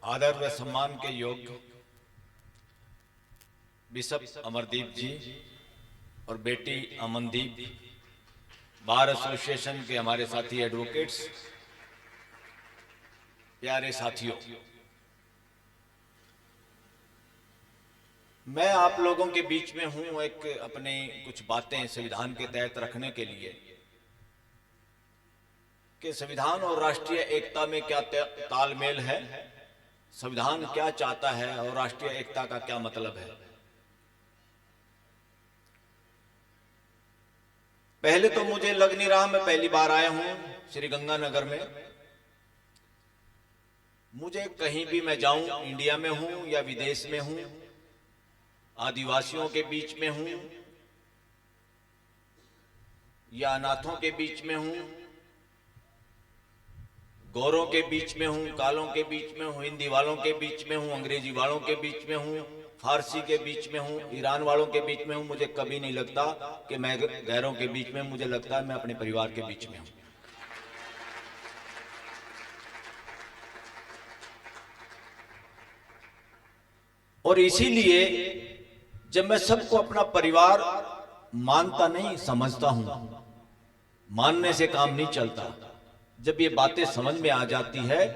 आदर व सम्मान के योग्य बिशप अमरदीप जी और बेटी अमनदीप, बार एसोसिएशन के हमारे साथी एडवोकेट्स, प्यारे साथियों, मैं आप लोगों के बीच में हूं एक अपनी कुछ बातें संविधान के तहत रखने के लिए कि संविधान और राष्ट्रीय एकता में क्या तालमेल है, संविधान क्या चाहता है और राष्ट्रीय एकता का क्या मतलब है। पहले तो मुझे लग नहीं रहा, मैं पहली बार आया हूं श्री गंगानगर में। मुझे कहीं भी मैं जाऊं, इंडिया में हूं या विदेश में हूं, आदिवासियों के बीच में हूं या अनाथों के बीच में हूं, गोरों के बीच में हूं, कालों के बीच में हूं, हिंदी वालों के बीच में हूं, अंग्रेजी वालों के बीच में हूं, फारसी के बीच में हूं, ईरान वालों के बीच में हूं, मुझे कभी नहीं लगता कि मैं गैरों के बीच में, मुझे लगता है मैं अपने परिवार के बीच में हूं। और इसीलिए जब मैं सबको अपना परिवार मानता नहीं, समझता हूं, मानने से काम नहीं चलता। जब ये बातें समझ में आ जाती है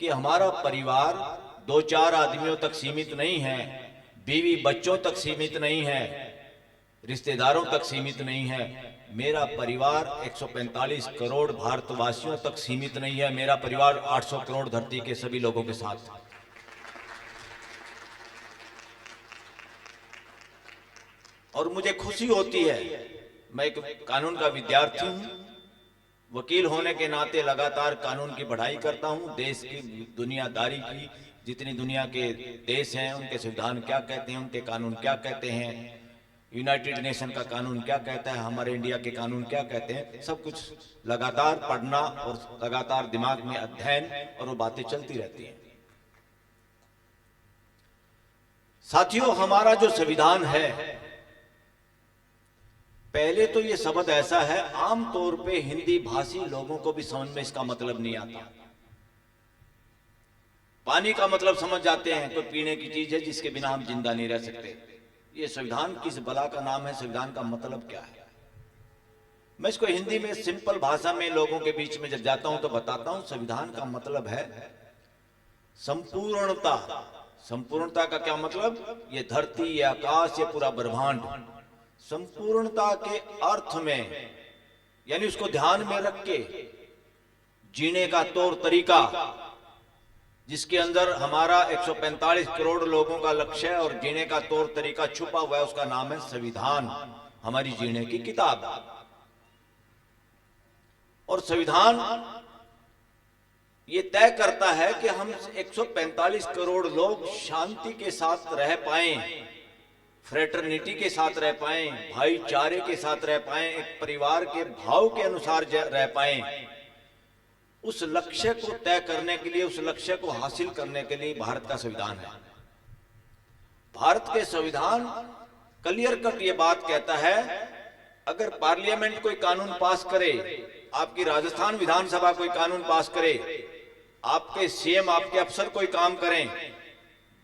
कि हमारा परिवार दो चार आदमियों तक सीमित नहीं है, बीवी बच्चों तक सीमित नहीं है, रिश्तेदारों तक सीमित नहीं है, मेरा परिवार 145 करोड़ भारतवासियों तक सीमित नहीं है, मेरा परिवार 800 करोड़ धरती के सभी लोगों के साथ। और मुझे खुशी होती है, मैं एक कानून का विद्यार्थी हूं, वकील होने के नाते लगातार कानून की पढ़ाई करता हूं, देश की दुनियादारी की, जितनी दुनिया के देश हैं उनके संविधान क्या कहते हैं, उनके कानून क्या कहते हैं, यूनाइटेड नेशन का कानून क्या कहता है, हमारे इंडिया के कानून क्या कहते हैं, सब कुछ लगातार पढ़ना और लगातार दिमाग में अध्ययन और वो बातें चलती रहती हैं। साथियों, हमारा जो संविधान है, पहले तो ये शब्द ऐसा है, आमतौर पे हिंदी भाषी लोगों को भी समझ में इसका मतलब नहीं आता। पानी का मतलब समझ जाते हैं, कोई पीने की चीज है जिसके बिना हम जिंदा नहीं रह सकते। ये संविधान किस बला का नाम है, संविधान का मतलब क्या है? मैं इसको हिंदी में सिंपल भाषा में लोगों के बीच में जब जाता हूं तो बताता हूं, संविधान का मतलब है संपूर्णता। संपूर्णता का क्या मतलब? ये धरती, ये आकाश, ये पूरा ब्रह्मांड संपूर्णता के अर्थ में, यानी उसको ध्यान में रख के जीने का तौर तरीका, जिसके अंदर हमारा 145 करोड़ लोगों का लक्ष्य है और जीने का तौर तरीका छुपा हुआ है, उसका नाम है संविधान, हमारी जीने की किताब। और संविधान ये तय करता है कि हम 145 करोड़ लोग शांति के साथ रह पाएं, फ्रेटर्निटी के साथ रह पाएं, भाईचारे के साथ रह पाएं, एक परिवार के भाव के अनुसार रह पाएं। उस लक्ष्य को तय करने के लिए, उस लक्ष्य को हासिल करने के लिए भारत का संविधान है। भारत के संविधान क्लियर कट ये बात कहता है, अगर पार्लियामेंट कोई कानून पास करे, आपकी राजस्थान विधानसभा कोई कानून पास करे, आपके सीएम, आपके अफसर कोई काम करें,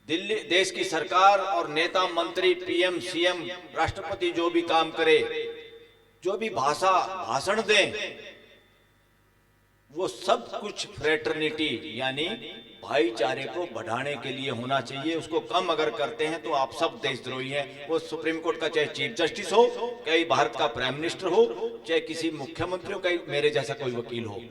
दिल्ली देश की सरकार और नेता मंत्री, पीएम, सीएम, राष्ट्रपति जो भी काम करे, जो भी भाषण दें, वो सब कुछ फ्रेटर्निटी यानी भाईचारे को बढ़ाने के लिए होना चाहिए। उसको कम अगर करते हैं तो आप सब देशद्रोही हैं। वो सुप्रीम कोर्ट का चाहे चीफ जस्टिस हो, चाहे भारत का प्राइम मिनिस्टर हो, चाहे किसी मुख्यमंत्री हो, चाहे मेरे जैसा कोई वकील हो,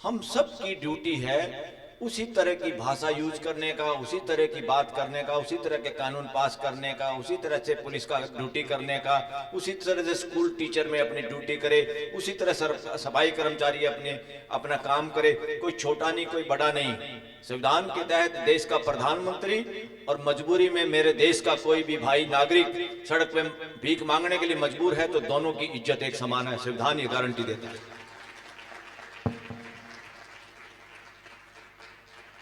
हम सब की ड्यूटी है उसी तरह की भाषा यूज करने का, उसी तरह की बात करने का, उसी तरह के कानून पास करने का, उसी तरह से पुलिस का ड्यूटी करने का, उसी तरह से स्कूल टीचर में अपनी ड्यूटी करे, उसी तरह सफाई कर्मचारी अपना काम करे। कोई छोटा नहीं, कोई बड़ा नहीं। संविधान के तहत देश का प्रधानमंत्री और मजबूरी में मेरे देश का कोई भी भाई नागरिक सड़क पे भीख मांगने के लिए मजबूर है तो दोनों की इज्जत एक समान है। संविधान ये गारंटी देता है।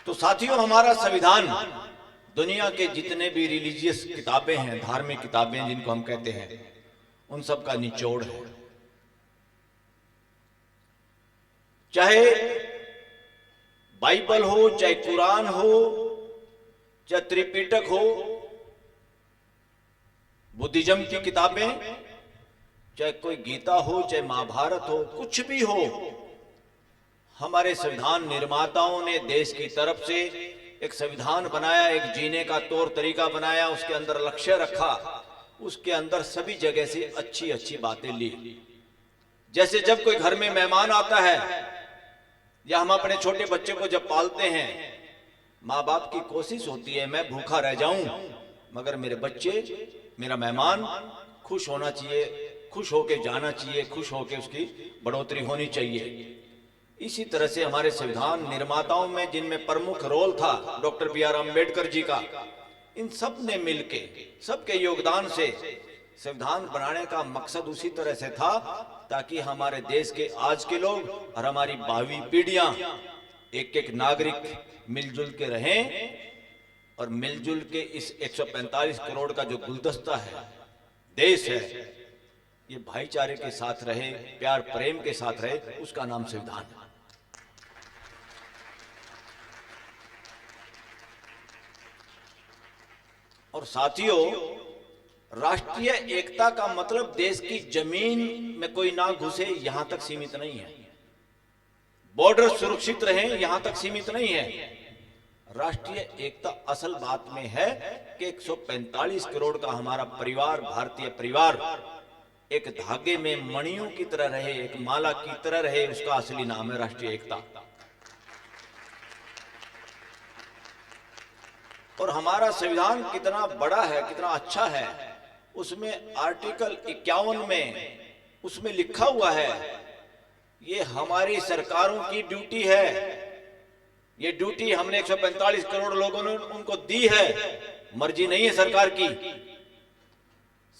तो साथियों, हमारा संविधान दुनिया के जितने भी रिलीजियस किताबें हैं, धार्मिक किताबें जिनको हम कहते हैं, उन सब का निचोड़ है। चाहे बाइबल हो, चाहे कुरान हो, चाहे त्रिपिटक हो, बुद्धिज्म की किताबें, चाहे कोई गीता हो, चाहे महाभारत हो, कुछ भी हो, हमारे संविधान निर्माताओं ने देश की तरफ से एक संविधान बनाया, एक जीने का तौर तरीका बनाया, उसके अंदर लक्ष्य रखा, उसके अंदर सभी जगह से अच्छी अच्छी बातें ली। जैसे जब कोई घर में मेहमान आता है या हम अपने छोटे बच्चे को जब पालते हैं, माँ बाप की कोशिश होती है मैं भूखा रह जाऊं मगर मेरे बच्चे, मेरा मेहमान खुश होना चाहिए, खुश होके जाना चाहिए, खुश होके उसकी बढ़ोतरी होनी चाहिए। इसी तरह से हमारे संविधान निर्माताओं में जिनमें प्रमुख रोल था doctor B are Ambedkar ji का, इन सब ने मिलके, सबके योगदान से संविधान बनाने का मकसद उसी तरह से था ताकि हमारे देश के आज के लोग और हमारी भावी पीढ़ियां, एक एक नागरिक मिलजुल के रहें और मिलजुल के इस 145 करोड़ का जो गुलदस्ता है, देश है, ये भाईचारे के साथ रहे, प्यार प्रेम के साथ रहे, उसका नाम संविधान है। और साथियों, राष्ट्रीय एकता का मतलब देश की जमीन में कोई ना घुसे यहां तक सीमित नहीं है, बॉर्डर सुरक्षित रहे यहां तक सीमित नहीं है। राष्ट्रीय एकता असल बात में है कि 145 करोड़ का हमारा परिवार, भारतीय परिवार, एक धागे में मणियों की तरह रहे, एक माला की तरह रहे, उसका असली नाम है राष्ट्रीय एकता। और हमारा संविधान कितना बड़ा है, कितना अच्छा है, उसमें आर्टिकल 51 में उसमें लिखा हुआ है, ये हमारी सरकारों की ड्यूटी है, ये ड्यूटी हमने 145 करोड़ लोगों ने उनको दी है, मर्जी नहीं है सरकार की।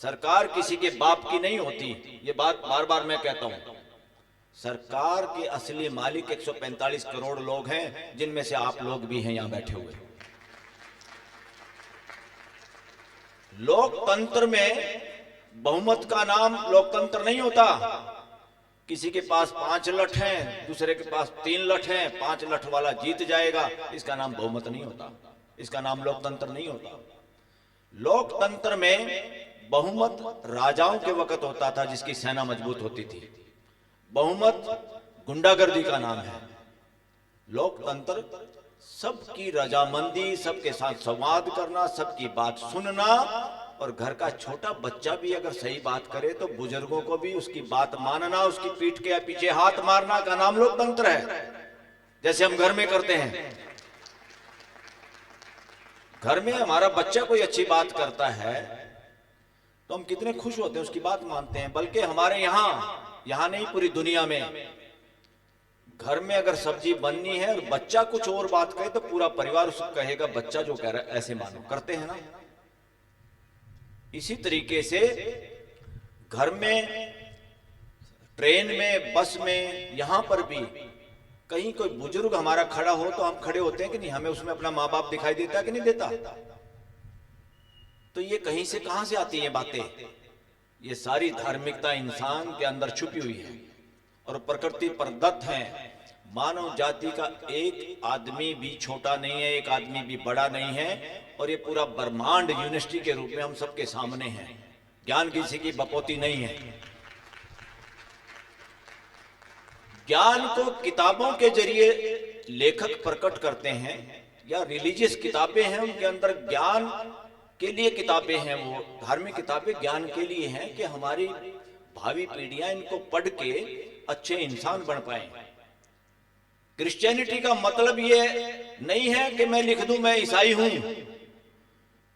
सरकार किसी के बाप की नहीं होती, ये बात बार बार मैं कहता हूं। सरकार के असली मालिक 145 करोड़ लोग हैं, जिनमें से आप लोग भी हैं यहां बैठे हुए। लोकतंत्र में बहुमत का नाम लोकतंत्र नहीं होता। किसी के पास 5 लठ हैं, दूसरे के पास 3 लठ हैं, 5 लठ वाला जीत जाएगा, इसका नाम बहुमत नहीं होता, इसका नाम लोकतंत्र नहीं होता। लोकतंत्र में बहुमत राजाओं के वक्त होता था, जिसकी सेना मजबूत होती थी। बहुमत गुंडागर्दी का नाम है। लोकतंत्र सबकी रजामंदी, सबके साथ संवाद करना, सबकी बात सुनना, और घर का छोटा बच्चा भी अगर सही बात करे तो बुजुर्गों को भी उसकी बात मानना, उसकी पीठ के पीछे हाथ मारना का नाम लोकतंत्र है। जैसे हम घर में करते हैं, घर में हमारा बच्चा कोई अच्छी बात करता है तो हम कितने खुश होते हैं, उसकी बात मानते हैं। बल्कि हमारे यहां नहीं, पूरी दुनिया में घर में अगर सब्जी बननी है और बच्चा कुछ और बात कहे तो पूरा परिवार उसको कहेगा बच्चा जो कह रहा है ऐसे मानो, करते हैं ना। इसी तरीके से घर में, ट्रेन में, बस में, यहां पर भी कहीं कोई बुजुर्ग हमारा खड़ा हो तो हम खड़े होते हैं कि नहीं, हमें उसमें अपना माँ बाप दिखाई देता है कि नहीं देता। तो ये कहीं से कहां से आती है बातें? ये सारी धार्मिकता इंसान के अंदर छुपी हुई है और प्रकृति प्रदत्त है। मानव जाति का एक आदमी भी छोटा नहीं है, एक आदमी भी बड़ा नहीं है, और ये पूरा ब्रह्मांड यूनिवर्सिटी के रूप में हम सबके सामने है। ज्ञान किसी की बपोती नहीं है। ज्ञान को किताबों के जरिए लेखक प्रकट करते हैं, या रिलीजियस किताबें हैं, उनके अंदर ज्ञान के लिए किताबें हैं, वो धार्मिक किताबें ज्ञान के लिए हैं कि हमारी भावी पीढ़ियां इनको पढ़ के अच्छे इंसान बन पाए। क्रिश्चियनिटी का मतलब ये नहीं है कि मैं लिख दूं मैं ईसाई हूं।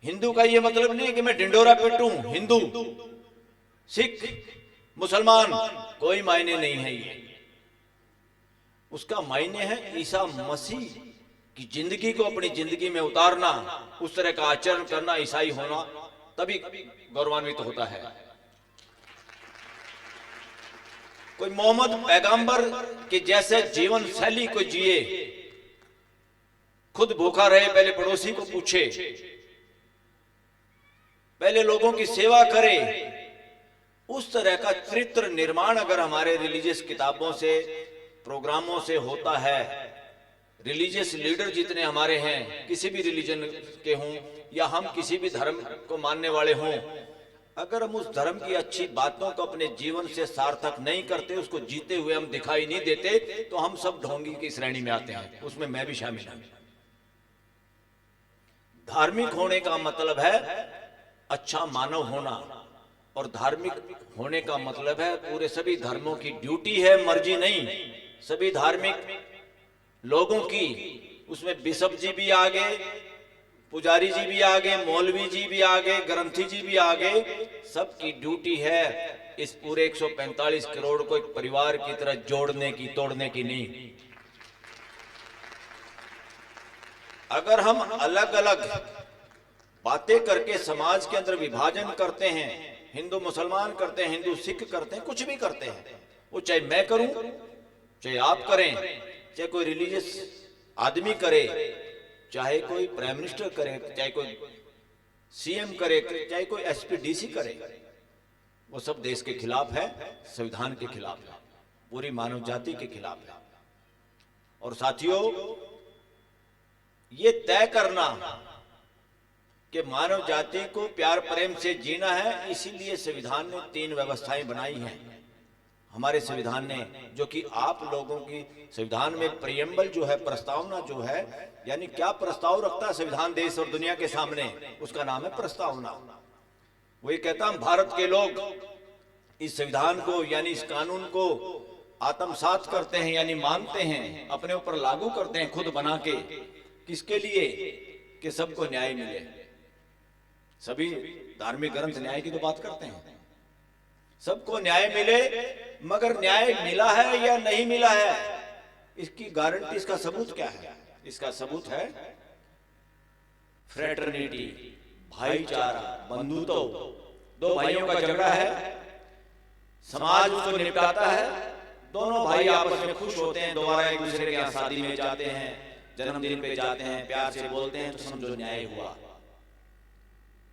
हिंदू का ये मतलब नहीं है कि मैं ढिंडोरा पिटूं। हिंदू, सिख, मुसलमान, कोई मायने नहीं है ये। उसका मायने है ईसा मसीह की जिंदगी को अपनी जिंदगी में उतारना, उस तरह का आचरण करना, ईसाई होना, तभी गौरवान्वित होता है। कोई मोहम्मद पैगंबर के जैसे जीवन शैली को जिए, खुद भूखा रहे, पहले पड़ोसी को पूछे, पहले लोगों की सेवा करे, उस तरह का चरित्र निर्माण अगर हमारे रिलीजियस किताबों से, प्रोग्रामों से होता है रिलीजियस लीडर जितने हमारे हैं, किसी भी रिलीजन के हों या हम किसी भी धर्म को मानने वाले हों, अगर हम उस धर्म की अच्छी बातों को अपने जीवन से सार्थक नहीं करते, उसको जीते हुए हम दिखाई नहीं देते, तो हम सब ढोंगी की श्रेणी में आते हैं। उसमें मैं भी शामिल हूं। धार्मिक होने का मतलब है अच्छा मानव होना, और धार्मिक होने का मतलब है पूरे सभी धर्मों की ड्यूटी है, मर्जी नहीं। सभी धार्मिक लोगों की, उसमें बिशप जी भी आगे, पुजारी जी भी आगे, मौलवी जी भी आगे, ग्रंथी जी भी आगे, सबकी ड्यूटी है इस पूरे 145 करोड़ को एक परिवार की तरह जोड़ने की, तोड़ने की नहीं। अगर हम अलग अलग बातें करके समाज के अंदर विभाजन करते हैं, हिंदू मुसलमान करते हैं, हिंदू सिख करते हैं, कुछ भी करते हैं, वो चाहे मैं करूं, चाहे आप करें, चाहे कोई रिलीजियस आदमी करे, चाहे कोई प्राइम मिनिस्टर करे, चाहे कोई सीएम करे, चाहे कोई एसपीडीसी करे, वो सब देश के खिलाफ है, संविधान के खिलाफ है, पूरी मानव जाति के खिलाफ है। और साथियों, ये तय करना कि मानव जाति को प्यार प्रेम से जीना है, इसीलिए संविधान ने 3 व्यवस्थाएं बनाई हैं हमारे संविधान ने, जो कि आप लोगों की संविधान में प्रियम्बल जो है, प्रस्तावना जो है, यानी क्या प्रस्ताव रखता है संविधान देश और दुनिया के सामने, उसका नाम है प्रस्तावना। वही कहता हम भारत के लोग इस संविधान को यानी इस कानून को आत्मसात करते हैं, यानी मानते हैं, अपने ऊपर लागू करते हैं खुद बना के। किसके लिए? कि सबको न्याय मिले। सभी धार्मिक ग्रंथ न्याय की तो बात करते हैं, सबको न्याय मिले, मगर न्याय मिला है या नहीं मिला है, इसकी गारंटी, इसका सबूत क्या है? इसका सबूत है फ्रेटर्निटी, भाईचारा, बंधुत्व। 2 भाइयों का झगड़ा है, समाज उसको निपटाता है, दोनों भाई आपस में खुश होते हैं, दोबारा एक दूसरे के यहाँ शादी में जाते हैं, जन्मदिन पे जाते हैं, प्यार से बोलते हैं, तो समझो न्याय हुआ।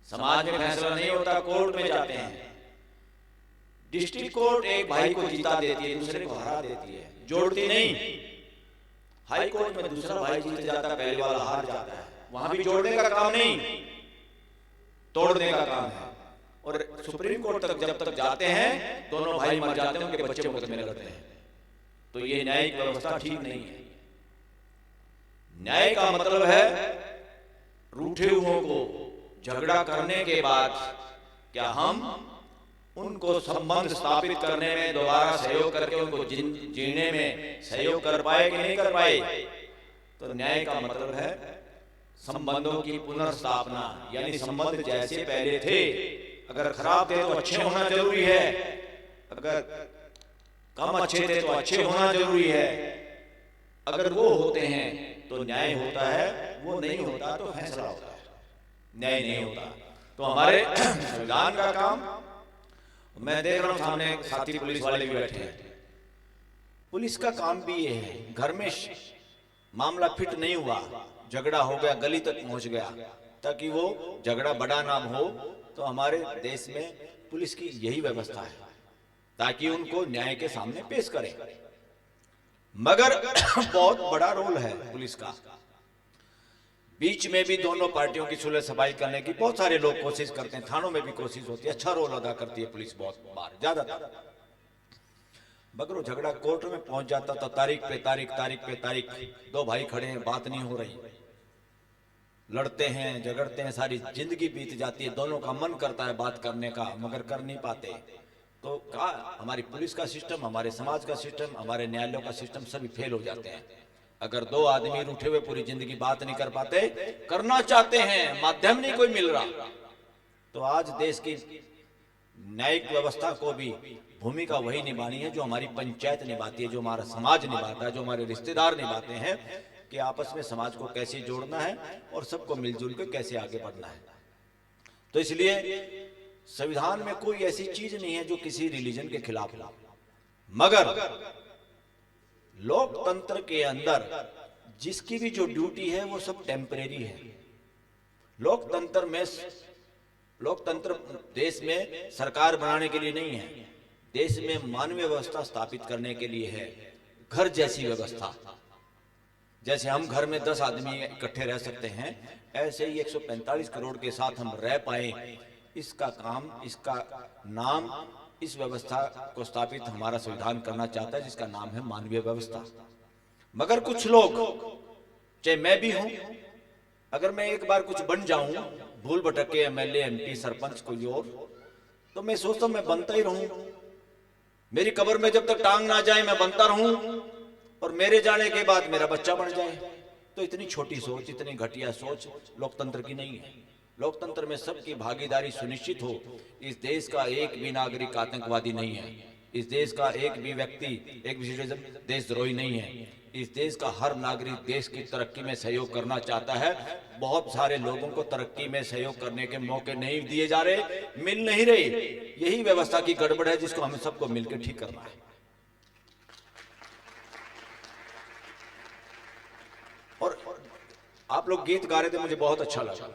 समाज में फैसला नहीं होता, कोर्ट में जाते हैं, डिस्ट्रिक्ट कोर्ट एक भाई को जीता देती है, दूसरे को हरा देती है, जोड़ती नहीं। हाई कोर्ट में दूसरा भाई जीत जाता है, पहले वाला हार जाता है, वहां भी जोड़ने का काम नहीं, तोड़ने का काम है। और सुप्रीम कोर्ट तक जब तक जाते हैं, दोनों भाई मर जाते हैं, उनके बच्चे मुकदमे लड़ते हैं। तो ये न्यायिक व्यवस्था ठीक नहीं है। न्याय का मतलब है रूठे हुओं को झगड़ा करने के बाद क्या हम उनको संबंध स्थापित करने में दोबारा सहयोग करके उनको जीने में सहयोग कर पाए कि नहीं कर पाए। तो न्याय का मतलब है संबंधों की पुनर्स्थापना, यानी संबंध जैसे पहले थे, अगर खराब थे तो अच्छे होना जरूरी है, अगर कम अच्छे थे तो अच्छे होना जरूरी है। अगर वो होते हैं तो न्याय होता है, वो नहीं होता तो फैसला होता है, न्याय नहीं होता। तो हमारे संविधान का काम, मैं देख रहा हूं सामने साथी पुलिस वाले भी बैठे हैं, पुलिस का काम भी ये है, घर में मामला फिट नहीं हुआ, झगड़ा हो गया, गली तक पहुंच गया, ताकि वो झगड़ा बड़ा ना हो, तो हमारे देश में पुलिस की यही व्यवस्था है, ताकि उनको न्याय के सामने पेश करें। मगर बहुत बड़ा रोल है पुलिस का। बीच में भी दोनों पार्टियों की सुलह सफाई करने की बहुत सारे लोग कोशिश करते हैं, थानों में भी कोशिश होती है, अच्छा रोल अदा करती है पुलिस बहुत बार, ज्यादातर। मगर वो झगड़ा कोर्ट में पहुंच जाता तो तारीख पे तारीख 2 भाई खड़े हैं, बात नहीं हो रही, लड़ते हैं, झगड़ते हैं, सारी जिंदगी बीत जाती है, दोनों का मन करता है बात करने का, मगर कर नहीं पाते। तो क्या हमारी पुलिस का सिस्टम, हमारे समाज का सिस्टम, हमारे न्यायालयों का सिस्टम सभी फेल हो जाते हैं। अगर 2 आदमी रूठे हुए पूरी जिंदगी बात नहीं कर पाते, करना चाहते हैं, माध्यम नहीं कोई मिल रहा, तो आज देश की न्यायिक व्यवस्था को भी भूमिका वही निभानी है जो हमारी पंचायत निभाती है, जो हमारा समाज निभाता है, जो हमारे रिश्तेदार निभाते हैं, कि आपस में समाज को कैसे जोड़ना है और सबको मिलजुल कर कैसे आगे बढ़ना है। तो इसलिए संविधान में कोई ऐसी चीज नहीं है जो किसी रिलीजन के खिलाफ हो, मगर लोकतंत्र के अंदर जिसकी भी जो ड्यूटी है वो सब टेम्परेरी है। लोकतंत्र देश में सरकार बनाने के लिए नहीं है, देश में मानवीय व्यवस्था स्थापित करने के लिए है, घर जैसी व्यवस्था। जैसे हम घर में 10 आदमी इकट्ठे रह सकते हैं, ऐसे ही 145 करोड़ के साथ हम रह पाए, इसका काम, इसका नाम, इस व्यवस्था को स्थापित हमारा संविधान करना चाहता है, जिसका नाम है मानवीय व्यवस्था। मगर कुछ लोग, चाहे मैं भी हूं, अगर मैं एक बार कुछ बन जाऊं, भूल भटक के एमएलए, एमपी, सरपंच कोई और, तो मैं सोचता हूं मैं बनता ही रहूं, मेरी कब्र में जब तक टांग ना जाए मैं बनता रहूं, और मेरे जाने के बाद मेरा बच्चा बन जाए। तो इतनी छोटी सोच, इतनी घटिया सोच लोकतंत्र की नहीं है। लोकतंत्र में सबकी भागीदारी सुनिश्चित हो। इस देश का एक भी नागरिक आतंकवादी नहीं है, इस देश का एक भी व्यक्ति एक विशेष देशद्रोही नहीं है। इस देश का हर नागरिक देश की तरक्की में सहयोग करना चाहता है। बहुत सारे लोगों को तरक्की में सहयोग करने के मौके नहीं दिए जा रहे, मिल नहीं रहे। यही व्यवस्था की गड़बड़ है, जिसको हमें सबको मिलकर ठीक करना है। और आप लोग गीत गा रहे थे, मुझे बहुत अच्छा लगा।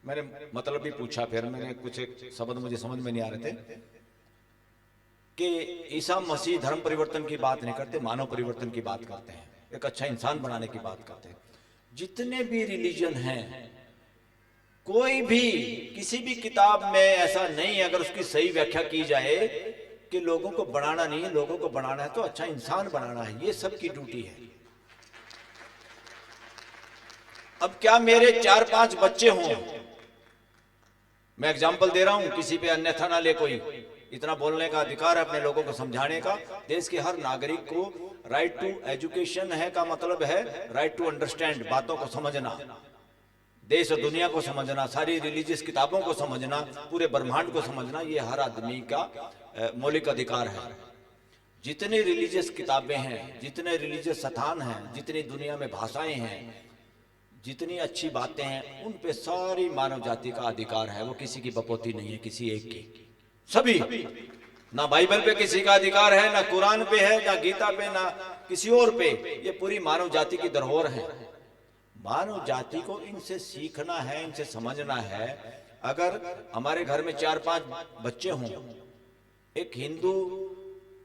मैंने मतलब भी पूछा, फिर मैंने कुछ एक शब्द मुझे समझ में नहीं आ रहे थे कि ईसा मसीह धर्म परिवर्तन की बात नहीं करते, मानव परिवर्तन की बात करते हैं, एक अच्छा इंसान बनाने की बात करते हैं। जितने भी रिलीजन हैं, कोई भी किसी भी किताब में ऐसा नहीं है, अगर उसकी सही व्याख्या की जाए कि लोगों को बनाना नहीं है, लोगों को बनाना है तो अच्छा इंसान बनाना है, ये सबकी ड्यूटी है। अब क्या मेरे 4-5 बच्चे हों, मैं एग्जाम्पल दे रहा हूं, किसी पे अन्यथा ना ले कोई, इतना बोलने का अधिकार है, अपने लोगों को समझाने का। देश के हर नागरिक को राइट टू एजुकेशन है का मतलब है राइट टू अंडरस्टैंड, बातों को समझना, देश और दुनिया को समझना, सारी रिलीजियस किताबों को समझना, पूरे ब्रह्मांड को समझना, ये हर आदमी का मौलिक अधिकार है। जितनी रिलीजियस किताबें हैं, जितने रिलीजियस स्थान हैं, जितनी दुनिया में भाषाएं हैं, जितनी अच्छी बातें हैं, उन पे सारी मानव जाति का अधिकार है। वो किसी की बपोती नहीं है, किसी एक की, सभी। ना बाइबल पे किसी का अधिकार है, ना कुरान पे है, ना गीता पे, ना किसी और पे। ये पूरी मानव जाति की धरोहर है। मानव जाति को इनसे सीखना है, इनसे समझना है। अगर हमारे घर में 4-5 बच्चे हों, एक हिंदू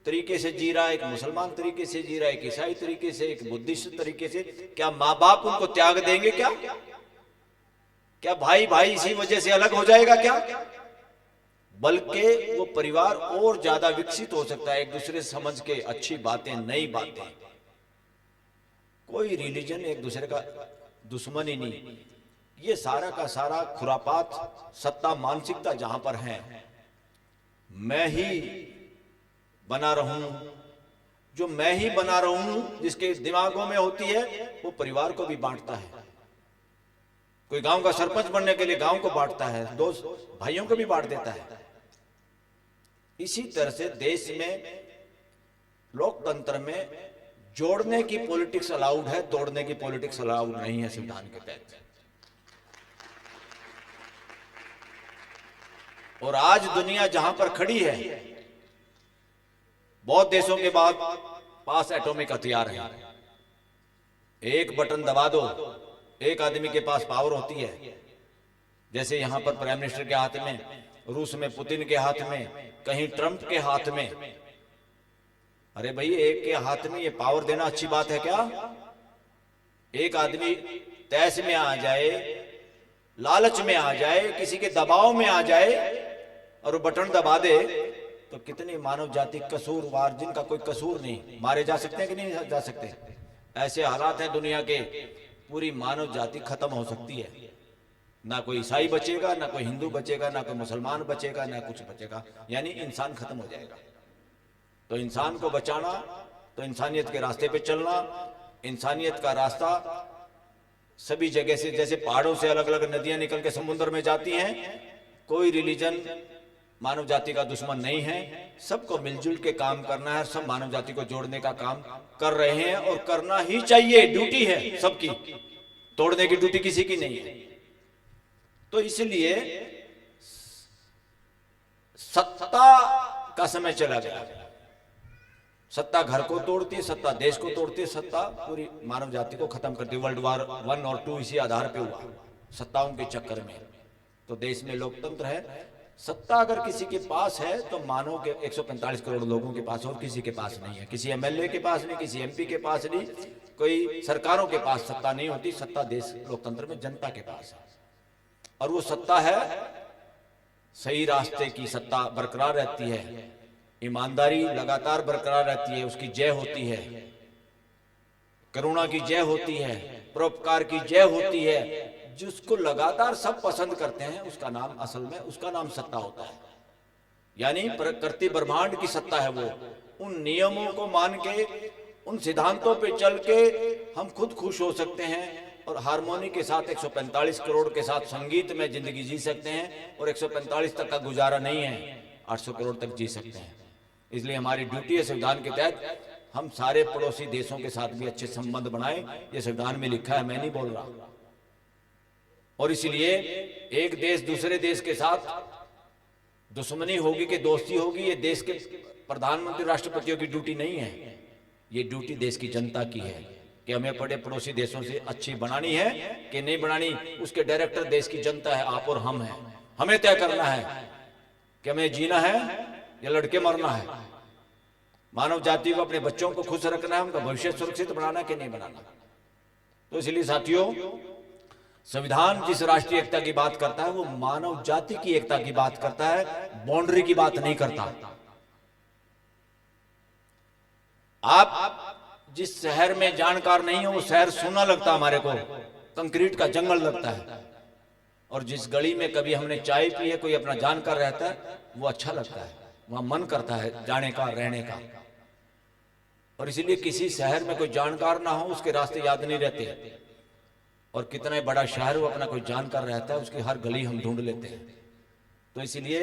तरीके से जी रहा है, एक मुसलमान तरीके से जी रहा है, एक ईसाई तरीके से, एक बुद्धिस्ट तरीके से, क्या माँ बाप उनको त्याग देंगे? क्या भाई भाई इसी वजह से अलग हो जाएगा क्या? बल्कि वो परिवार और ज्यादा विकसित हो सकता है, एक दूसरे से समझ के अच्छी बातें, नई बातें। कोई रिलीजन एक दूसरे का दुश्मन ही नहीं। ये सारा का सारा खुरापात, सत्ता मानसिकता जहां पर है, मैं ही बना रहूं, जो मैं ही बना रहूं जिसके दिमागों में होती है, वो परिवार को भी बांटता है। कोई गांव का सरपंच बनने के लिए गांव को बांटता है, दोस्त भाइयों को भी बांट देता है। इसी तरह से देश में लोकतंत्र में जोड़ने की पॉलिटिक्स अलाउड है, तोड़ने की पॉलिटिक्स अलाउड नहीं है संविधान के तहत। और आज दुनिया जहां पर खड़ी है, बहुत देशों के बाद पास एटॉमिक हथियार है। एक बटन दबा दो, एक आदमी के पास पावर होती है। जैसे यहां पर प्राइम मिनिस्टर के हाथ में, रूस में पुतिन के हाथ में, कहीं ट्रंप के हाथ में। अरे भाई, एक के हाथ में ये पावर देना अच्छी बात है क्या? एक आदमी तैस में आ जाए, लालच में आ जाए, किसी के दबाव में आ जाए और वो बटन दबा दे, तो कितनी मानव जाति कसूरवार, जिनका कोई कसूर नहीं, मारे जा सकते हैं कि नहीं जा सकते? ऐसे हालात हैं दुनिया के, पूरी मानव जाति खत्म हो सकती है। ना कोई ईसाई बचेगा, ना कोई हिंदू बचेगा, ना कोई मुसलमान बचेगा, ना कुछ बचेगा, यानी इंसान खत्म हो जाएगा। तो इंसान को बचाना, तो इंसानियत के रास्ते पे चलना। इंसानियत का रास्ता सभी जगह से, जैसे पहाड़ों से अलग अलग नदियां निकल के समुद्र में जाती हैं, कोई रिलीजन मानव जाति का दुश्मन नहीं है। सबको मिलजुल के काम करना है, सब मानव जाति को जोड़ने का काम कर रहे हैं और करना ही चाहिए, ड्यूटी है सबकी, तोड़ने की ड्यूटी किसी की नहीं है। तो इसलिए सत्ता का समय चला गया। सत्ता घर को तोड़ती है, सत्ता देश को तोड़ती है, सत्ता पूरी मानव जाति को खत्म करती है। वर्ल्ड वार 1 और 2 इसी आधार पे हुआ, सत्ताओं के चक्कर में। तो देश में लोकतंत्र है, सत्ता अगर किसी के पास है तो मानव के 145 करोड़ लोगों के पास, और किसी के पास नहीं है। किसी एमएलए के पास नहीं, किसी एमपी के पास नहीं, कोई सरकारों के पास सत्ता नहीं होती। सत्ता देश लोकतंत्र में जनता के पास है, और वो सत्ता है सही रास्ते की सत्ता बरकरार रहती है, ईमानदारी लगातार बरकरार रहती है, उसकी जय होती है, करुणा की जय होती है, परोपकार की जय होती है। जिसको लगातार सब पसंद करते हैं उसका नाम, असल में उसका नाम सत्ता होता है। यानी प्रकृति ब्रह्मांड की सत्ता है वो। उन नियमों को मान के, उन सिद्धांतों पे चल के हम खुद खुश हो सकते हैं और हारमोनी के साथ 145 करोड़ के साथ संगीत में जिंदगी जी सकते हैं। और 145 तक का गुजारा नहीं है, 800 करोड़ तक जी सकते हैं। इसलिए हमारी ड्यूटी है संविधान के तहत हम सारे पड़ोसी देशों के साथ भी अच्छे संबंध बनाएं। ये संविधान में लिखा है, मैं नहीं बोल रहा। और इसलिए एक देश दूसरे देश के साथ दुश्मनी होगी कि दोस्ती होगी, ये देश के प्रधानमंत्री राष्ट्रपतियों की ड्यूटी नहीं है। ये ड्यूटी देश की जनता की है कि हमें बड़े पड़ोसी देशों से अच्छी बनानी है कि नहीं बनानी, उसके डायरेक्टर देश की जनता है, आप और हम हैं। हमें तय करना है कि हमें जीना है या लड़के मरना है। मानव जाति को, अपने बच्चों को खुश रखना है, उनका भविष्य सुरक्षित बनाना कि नहीं बनाना। तो इसलिए साथियों, संविधान जिस राष्ट्रीय एकता की बात करता है वो मानव जाति की एकता की बात करता है, बाउंड्री की बात नहीं करता। आप जिस शहर में जानकार नहीं हो वो शहर सूना लगता हमारे को, कंक्रीट का जंगल लगता है। और जिस गली में कभी हमने चाय पी है, कोई अपना जानकार रहता है, वो अच्छा लगता है, वहां मन करता है जाने का, रहने का। और इसीलिए किसी शहर में कोई जानकार ना हो उसके रास्ते याद नहीं रहते। और कितना ही बड़ा शहर हो, अपना कोई जानकार रहता है, उसकी हर गली हम ढूंढ लेते हैं। तो इसलिए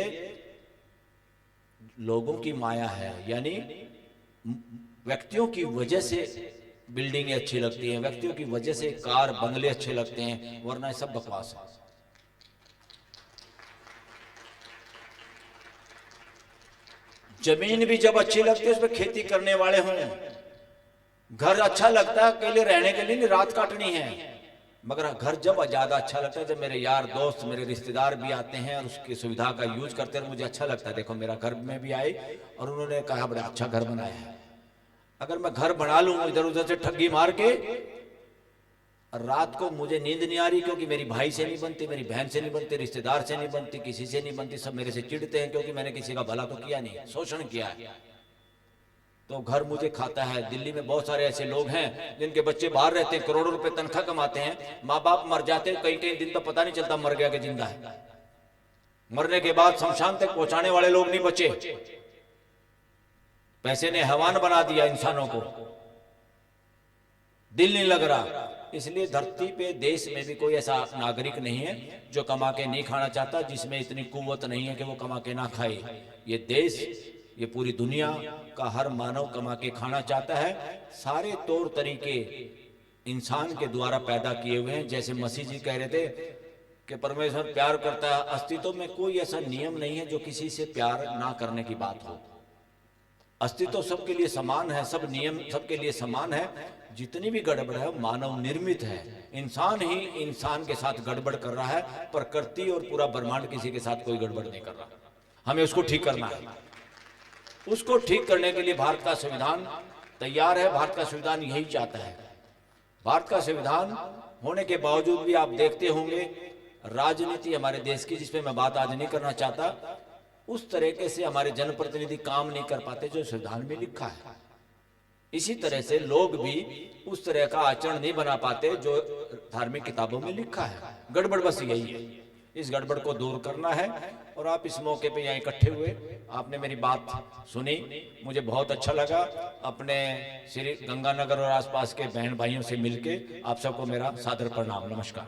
लोगों की माया है, यानी व्यक्तियों की वजह से बिल्डिंगें अच्छी लगती हैं, व्यक्तियों की वजह से कार बंगले अच्छे लगते हैं, वरना सब बकवास है। जमीन भी जब अच्छी लगती है, उसमें खेती करने वाले हों, घर अच्छा लगता है अकेले रहने के लिए, नहीं रात काटनी है। मगर घर जब ज्यादा अच्छा लगता है, जब मेरे यार दोस्त, मेरे रिश्तेदार भी आते हैं और उसकी सुविधा का यूज करते हैं, मुझे अच्छा लगता है। देखो मेरा घर में भी आए और उन्होंने कहा बड़ा अच्छा घर बनाया है। अगर मैं घर बना लूं इधर उधर से ठगी मार के, रात को मुझे नींद नहीं आ रही, क्योंकि मेरी भाई से नहीं बनती, मेरी बहन से नहीं बनती, रिश्तेदार से नहीं बनती, किसी से नहीं बनती, सब मेरे से चिढ़ते हैं, क्योंकि मैंने किसी का भला तो किया नहीं, शोषण किया है। तो घर मुझे खाता है। दिल्ली में बहुत सारे ऐसे लोग हैं जिनके बच्चे बाहर रहते हैं, करोड़ों रुपए तनख्वाह कमाते हैं, माँ बाप मर जाते हैं, कई कई दिन तो पता नहीं चलता मर गया कि जिंदा है। मरने के बाद शमशान तक पहुंचाने वाले लोग नहीं बचे। पैसे ने हैवान बना दिया इंसानों को, दिल नहीं लग रहा। इसलिए धरती पे, देश में भी कोई ऐसा नागरिक नहीं है जो कमा के नहीं खाना चाहता, जिसमें इतनी कुव्वत नहीं है कि वो कमा के ना खाए। ये देश, ये पूरी दुनिया का हर मानव कमा के खाना चाहता है। सारे तौर तरीके इंसान के द्वारा पैदा किए हुए हैं। जैसे मसीह जी कह रहे थे कि परमेश्वर प्यार करता है, अस्तित्व में कोई ऐसा नियम नहीं है जो किसी से प्यार ना करने की बात हो। अस्तित्व सबके लिए समान है, सब नियम सबके लिए समान है। जितनी भी गड़बड़ है मानव निर्मित है, इंसान ही इंसान के साथ गड़बड़ कर रहा है। प्रकृति और पूरा ब्रह्मांड किसी के साथ कोई गड़बड़ नहीं कर रहा। हमें उसको ठीक करना है। उसको ठीक करने के लिए भारत का संविधान तैयार है। भारत का संविधान यही चाहता है। भारत का संविधान होने के बावजूद भी आप देखते होंगे राजनीति हमारे देश की, जिसपे मैं बात आज नहीं करना चाहता, उस तरीके से हमारे जनप्रतिनिधि काम नहीं कर पाते जो संविधान में लिखा है। इसी तरह से लोग भी उस तरह का आचरण नहीं बना पाते जो धार्मिक किताबों में लिखा है। गड़बड़ बस यही है। इस गड़बड़ को दूर करना है। और आप इस मौके पे यहाँ इकट्ठे हुए, आपने मेरी बात सुनी, मुझे बहुत अच्छा लगा। अपने श्री गंगानगर और आसपास के बहन भाइयों से मिलके आप सबको मेरा सादर प्रणाम, नमस्कार।